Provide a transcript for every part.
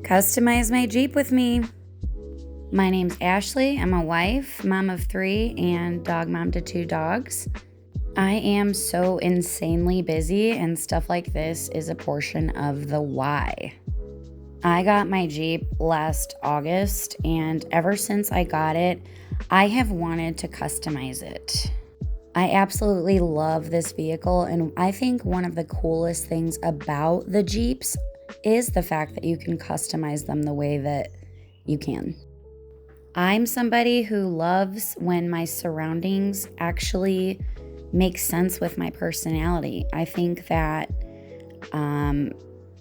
Customize my Jeep with me. My name's Ashley. I'm a wife, mom of 3, and dog mom to 2 dogs. I am so insanely busy, and stuff like this is a portion of the why. I got my Jeep last August, and ever since I got it, I have wanted to customize it. I absolutely love this vehicle, and I think one of the coolest things about the Jeeps is the fact that you can customize them the way that you can. I'm somebody who loves when my surroundings actually make sense with my personality. I think that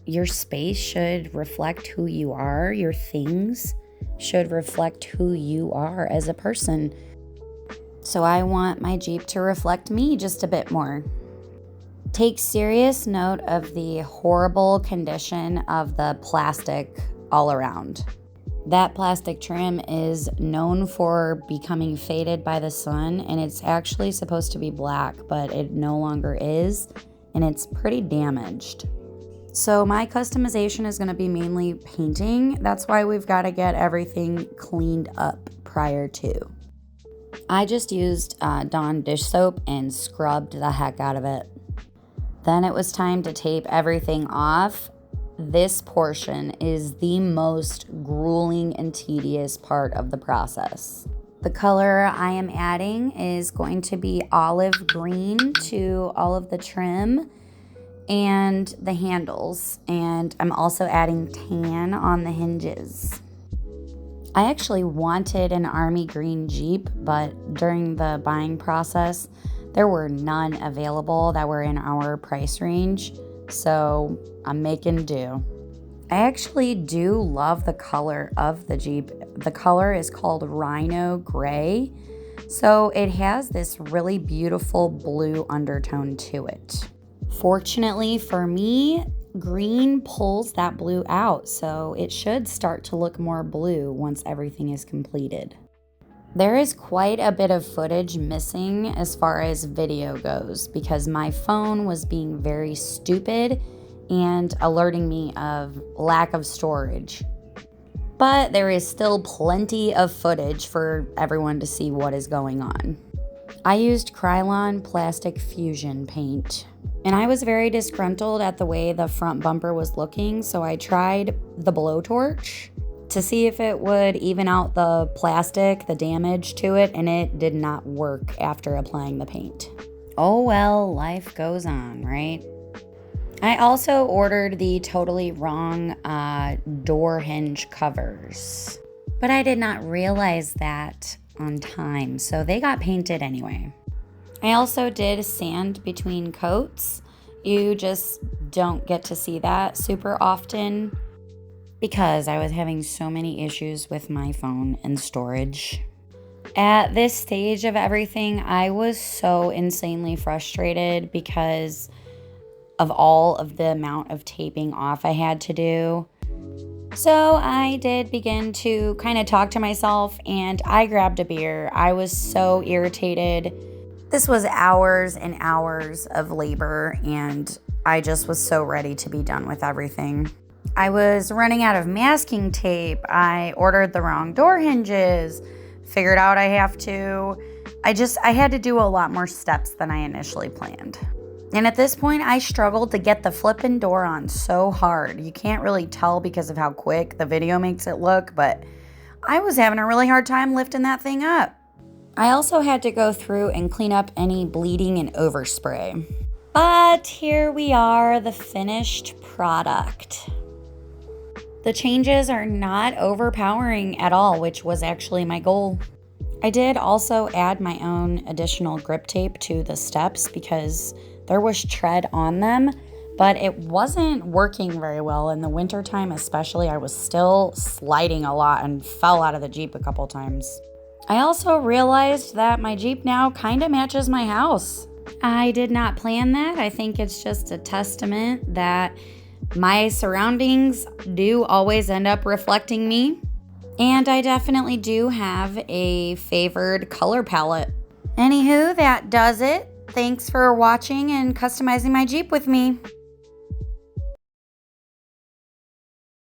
your space should reflect who you are. Your things should reflect who you are as a person. So I want my Jeep to reflect me just a bit more. Take serious note of the horrible condition of the plastic all around. That plastic trim is known for becoming faded by the sun, and it's actually supposed to be black, but it no longer is, and it's pretty damaged. So my customization is going to be mainly painting. That's why we've got to get everything cleaned up prior to. I just used Dawn dish soap and scrubbed the heck out of it. Then it was time to tape everything off. This portion is the most grueling and tedious part of the process. The color I am adding is going to be olive green to all of the trim and the handles, and I'm also adding tan on the hinges. I actually wanted an army green Jeep, but during the buying process, there were none available that were in our price range, so I'm making do. I actually do love the color of the Jeep. The color is called Rhino Gray, so it has this really beautiful blue undertone to it. Fortunately for me, green pulls that blue out, so it should start to look more blue once everything is completed. There is quite a bit of footage missing as far as video goes because my phone was being very stupid and alerting me of lack of storage. But there is still plenty of footage for everyone to see what is going on. I used Krylon Plastic Fusion paint, and I was very disgruntled at the way the front bumper was looking, so I tried the blowtorch to see if it would even out the plastic, the damage to it, and it did not work after applying the paint. Oh well, life goes on, right? I also ordered the totally wrong door hinge covers, but I did not realize that on time, so they got painted anyway. I also did sand between coats. You just don't get to see that super often because I was having so many issues with my phone and storage. At this stage of everything, I was so insanely frustrated because of all of the amount of taping off I had to do. So I did begin to kind of talk to myself, and I grabbed a beer. I was so irritated. This was hours and hours of labor, and I just was so ready to be done with everything. I was running out of masking tape. I ordered the wrong door hinges, figured out I had to do a lot more steps than I initially planned. And at this point, I struggled to get the flipping door on so hard. You can't really tell because of how quick the video makes it look, but I was having a really hard time lifting that thing up. I also had to go through and clean up any bleeding and overspray. But here we are, the finished product. The changes are not overpowering at all, which was actually my goal. I did also add my own additional grip tape to the steps because there was tread on them, but it wasn't working very well. In the wintertime especially, I was still sliding a lot and fell out of the Jeep a couple times. I also realized that my Jeep now kind of matches my house. I did not plan that. I think it's just a testament that my surroundings do always end up reflecting me. And I definitely do have a favored color palette. Anywho, that does it. Thanks for watching and customizing my Jeep with me.